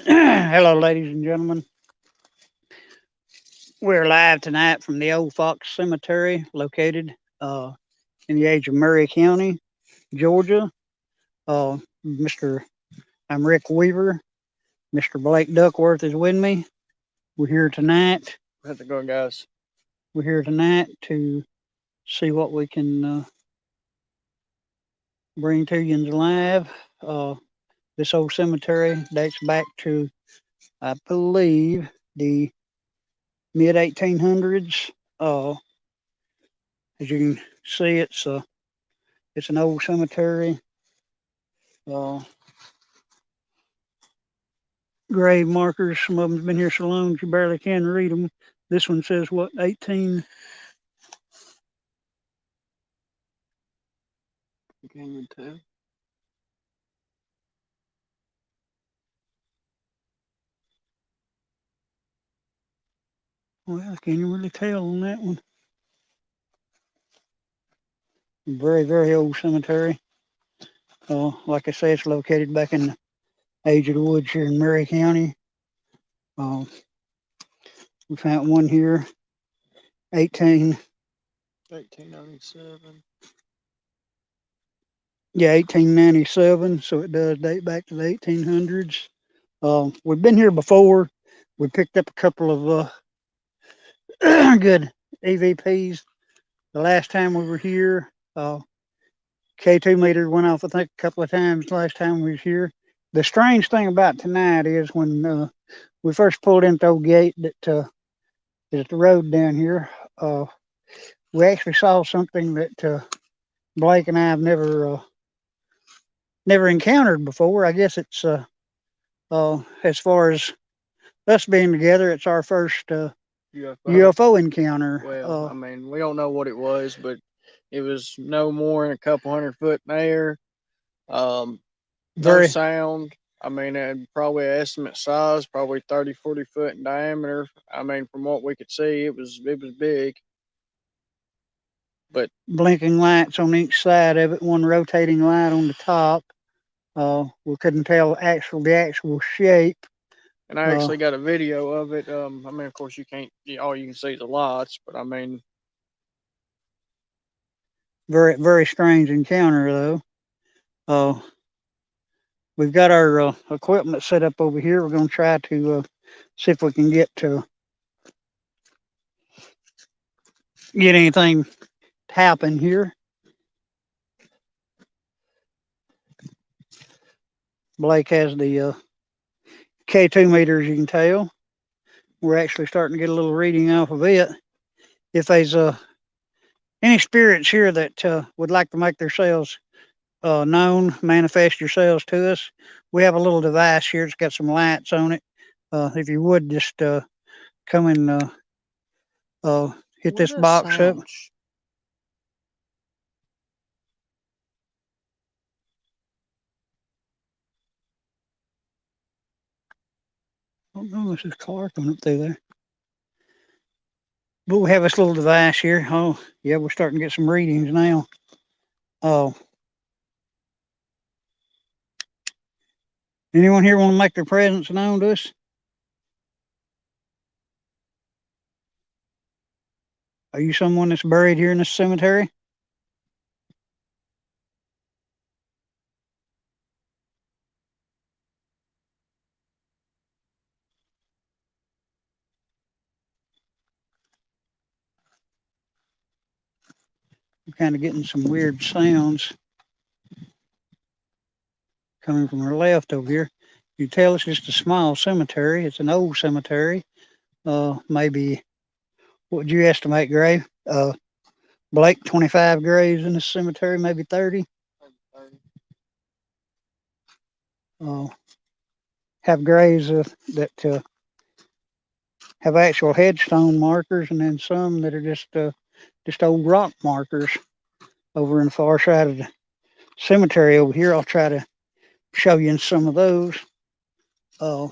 Hello, ladies and gentlemen. We're live tonight from the Old Fox Cemetery, located in the age of Murray County, Georgia. Mr. I'm Rick Weaver. Mr. Blake Duckworth is with me. We're here tonight. How's it going, guys? We're here tonight to see what we can bring to you live. Uh, this old cemetery dates back to, I believe, the mid 1800s. As you can see, it's an old cemetery. Uh, Grave markers. Some of them's been here so long you barely can read them. This one says what, 18? You can't even tell. Well, can you really tell on that one? Very, very old cemetery. Like I say, it's located back in the age of the woods here in Murray County. Uh, we found one here, 18, 1897. yeah, 1897. So it does date back to the 1800s. We've been here before. We picked up a couple of good EVPs the last time we were here. K2 meter went off, I think, a couple of times last time we was here. The strange thing about tonight is when we first pulled into the old gate that is the road down here, uh, we actually saw something that Blake and I have never encountered before. I guess it's as far as us being together, it's our first UFO. UFO encounter. Well, I mean, we don't know what it was, but it was no more than a couple 100 foot in the air. No Very, sound. I mean, probably an estimate size, probably 30, 40 foot in diameter. I mean, from what we could see, it was big. But blinking lights on each side of it, one rotating light on the top. We couldn't tell the actual shape. and I Uh, actually got a video of it. I mean, of course, you can't. All you can see is the lights, but I mean, Very, very strange encounter though. Uh, we've got our equipment set up over here. We're going to try to see if we can get anything to happen here. Blake has the K2 meter, as you can tell. We're actually starting to get a little reading off of it. If there's any spirits here that would like to make themselves known, manifest yourselves to us, we have a little device here. It's got some lights on it. If you would just come and uh, hit what this does box up. sound? Oh no, this is car coming up through there. But we have this little device here. Oh, yeah, we're starting to get some readings now. Oh, anyone here want to make their presence known to us? Are you someone that's buried here in this cemetery? We're kind of getting some weird sounds coming from our left over here. You tell it's just a small cemetery. It's an old cemetery. Maybe what would you estimate, Grave? Blake, 25 graves in this cemetery, maybe 30. Uh, have graves that have actual headstone markers, and then some that are just old rock markers over in the far side of the cemetery over here. I'll try to show you in some of those. Uh,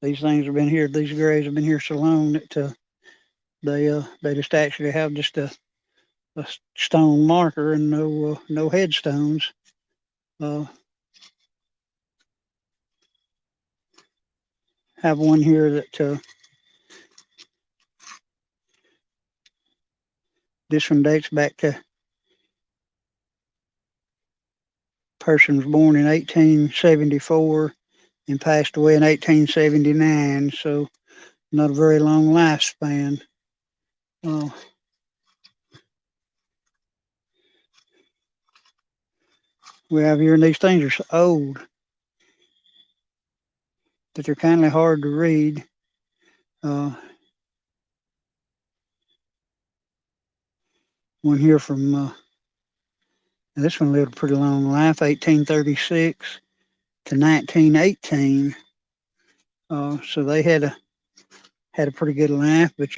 these things have been here. These graves have been here so long that they just actually have just a stone marker and no headstones. Uh, have one here that this one dates back to person was born in 1874 and passed away in 1879. So not a very long lifespan. Uh, we have here, and these things are so old that they're kind of hard to read. Uh, one here from this one lived a pretty long life, 1836 to 1918. So they had a pretty good life, but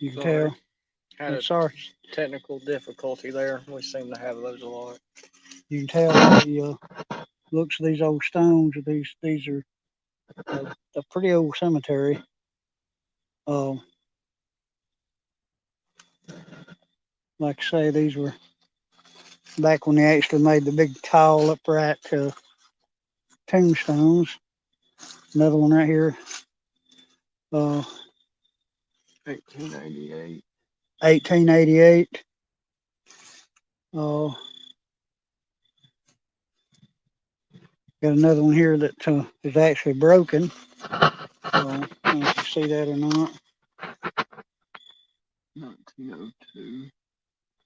you can Sorry, tell. had a It's sorry. technical difficulty there. We seem to have those a lot. You can tell by the looks of these old stones. These are a pretty old cemetery. Uh, like I say, these were back when they actually made the big tall upright tombstones. Another one right here, uh, 1888. 1888. Uh, got another one here that is actually broken. I don't know if you see that or not. 1902.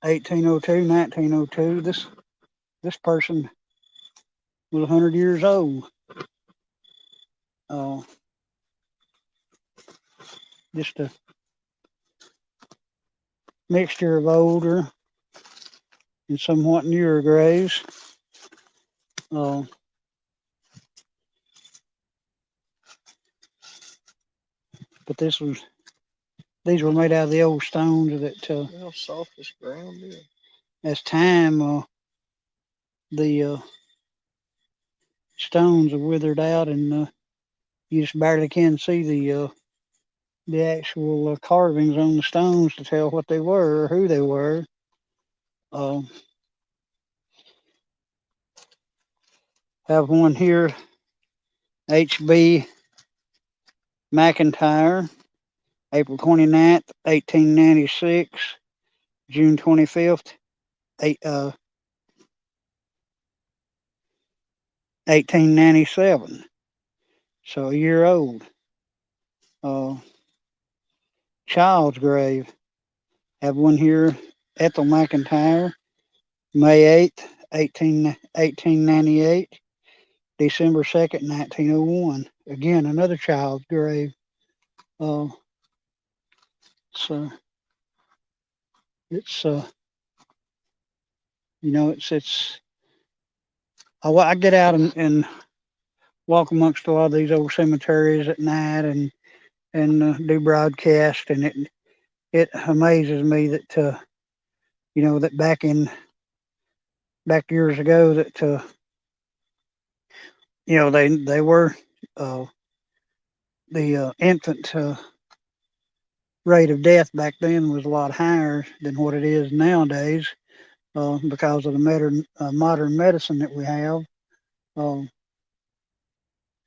1802, 1902. This person was 100 years old. Uh, just a mixture of older and somewhat newer graves. Uh, but these were made out of the old stones that How soft this ground is. as time the stones have withered out and you just barely can see the actual carvings on the stones to tell what they were or who they were. Uh, have one here, H.B. McIntyre, April 29th, 1896, June 25th, 1897. So a year old. Uh, child's grave. Have one here, Ethel McIntyre, May 8th, 1898, December 2nd, 1901. Again, another child's grave. Uh, so it's it's I get out and walk amongst a lot of these old cemeteries at night and do broadcast, and it amazes me that that back years ago that they were uh, the infant rate of death back then was a lot higher than what it is nowadays because of the modern medicine that we have. Um,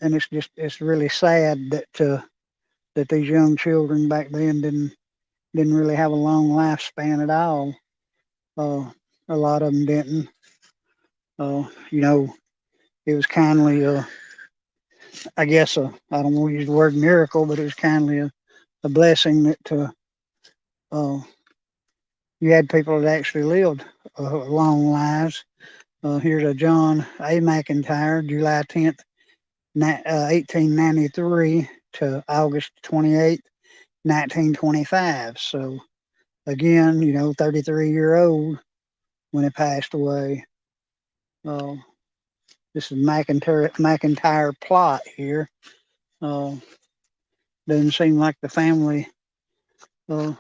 and it's really sad that these young children back then didn't really have a long lifespan at all. Uh, a lot of them didn't. You know, it was kindly, I guess, I don't want to use the word miracle, but it was kindly a blessing that uh, you had people that actually lived long lives. Here's a John A. McIntyre, July 10th, 1893 to August 28th, 1925. So again, 33-year-old when he passed away. Uh, this is McIntyre plot here. Uh, doesn't seem like the family uh,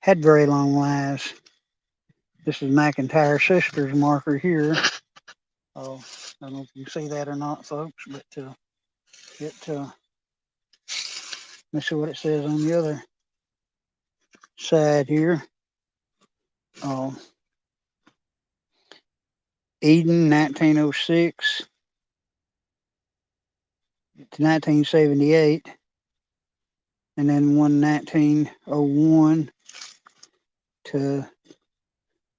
had very long lives. This is McIntyre Sisters marker here. Oh, I don't know if you see that or not, folks, but let's see what it says on the other side here. Oh, Eden, 1906 to 1978, and then one 1901 to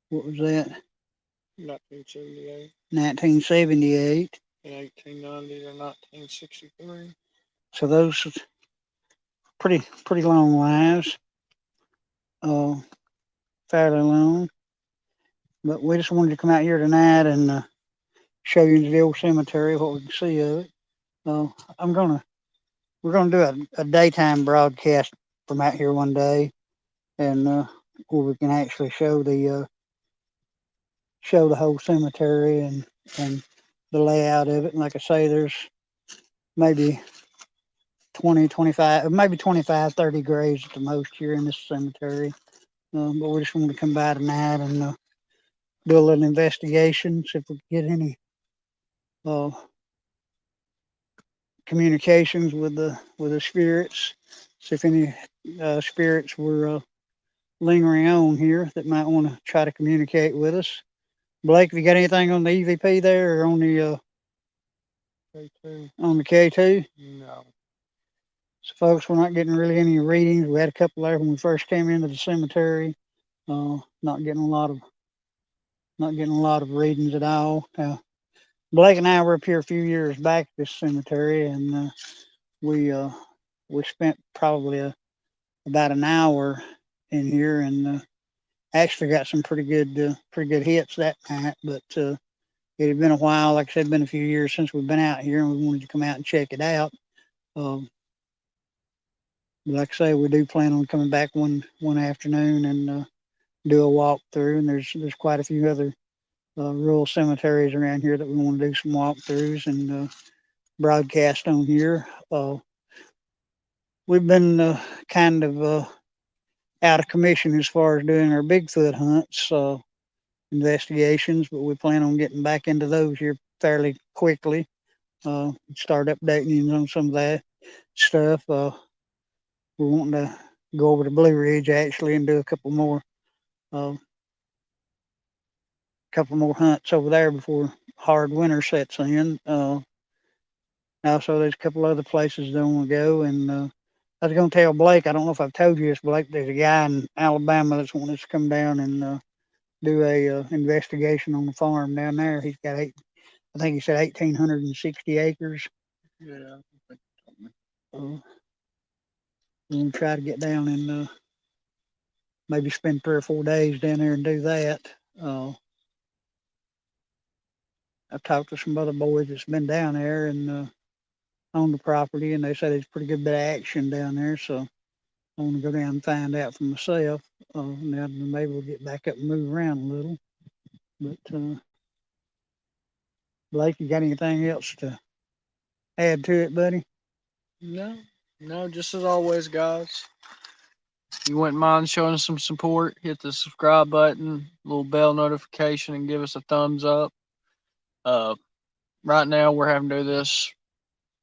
what was that? 1978 1978. and 1890 to 1963. So those pretty long lives. Oh, fairly long. But we just wanted to come out here tonight and show you the old cemetery, what we can see of it. Uh, I'm gonna we're gonna do a daytime broadcast from out here one day, and where we can actually show the whole cemetery and the layout of it. And like I say, there's maybe 20, 25, maybe 25, 30 graves at the most here in this cemetery. But we just wanted to come by tonight and do a little investigation, see if we could get any uh, communications with the spirits, see if any spirits were lingering on here that might want to try to communicate with us. Blake, have you got anything on the EVP there or K2? on the K2? No. So, folks, we're not getting really any readings. We had a couple there when we first came into the cemetery. Not getting a lot of readings at all. Blake and I were up here a few years back at this cemetery, and we uh, we spent probably about an hour in here, and actually got some pretty good hits that night. But it had been a while, like I said, been a few years since we've been out here, and we wanted to come out and check it out. Um, like I say, we do plan on coming back one afternoon and do a walkthrough. And there's quite a few other rural cemeteries around here that we want to do some walkthroughs and broadcast on here. We've been kind of out of commission as far as doing our Bigfoot hunts investigations, but we plan on getting back into those here fairly quickly. Start updating you on some of that stuff. We're wanting to go over to Blue Ridge actually and do uh, couple more hunts over there before hard winter sets in. Also, there's a couple other places that I want to go, and I was going to tell Blake. I don't know if I've told you this, Blake. There's a guy in Alabama that's wanting us to come down and do a investigation on the farm down there. He's got I think he said 1,860 acres. Yeah. Uh, we're gonna try to get down and maybe spend 3 or 4 days down there and do that. Uh, I've talked to some other boys that's been down there and on the property, and they said there's a pretty good bit of action down there. So I want to go down and find out for myself. Now that maybe we'll get back up and move around a little. But Blake, you got anything else to add to it, buddy? No. No, just as always, guys. If you wouldn't mind showing us some support, hit the subscribe button, little bell notification, and give us a thumbs up. Uh, right now we're having to do this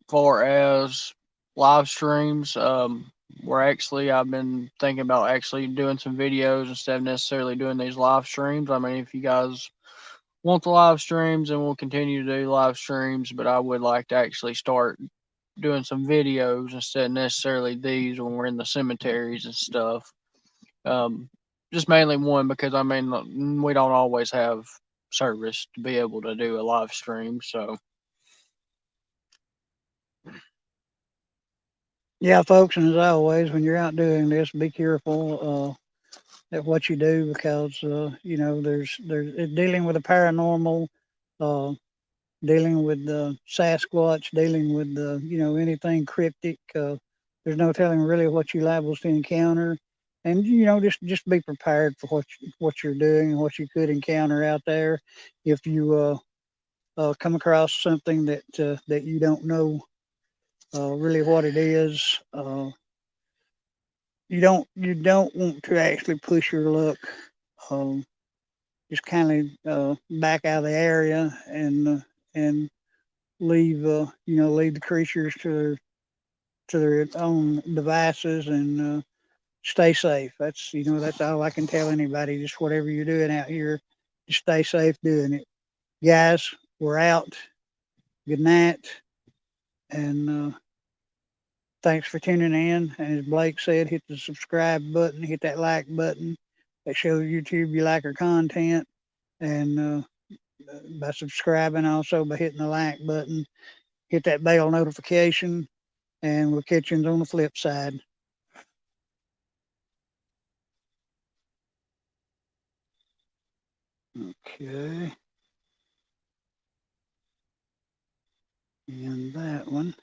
far as live streams. I've been thinking about actually doing some videos instead of necessarily doing these live streams. I mean, if you guys want the live streams, and we'll continue to do live streams, but I would like to actually start doing some videos instead of necessarily these when we're in the cemeteries and stuff. Um, just mainly one because I mean we don't always have service to be able to do a live stream, so Yeah, folks, and as always, when you're out doing this, be careful at what you do because there's dealing with the paranormal, uh, dealing with the Sasquatch, dealing with the anything cryptic. There's no telling really what you liable to encounter, and just be prepared for what you're doing and what you could encounter out there if you come across something that you don't know really what it is. you don't want to actually push your luck. Um, just kind of back out of the area and leave the creatures to their own devices and stay safe. That's all I can tell anybody. Just whatever you're doing out here, just stay safe doing it. Guys, we're out. Good night, and thanks for tuning in. And as Blake said, hit the subscribe button, hit that like button. That shows YouTube you like our content. And by subscribing, also by hitting the like button, hit that bell notification, and we'll catch you on the flip side. Okay. And that one.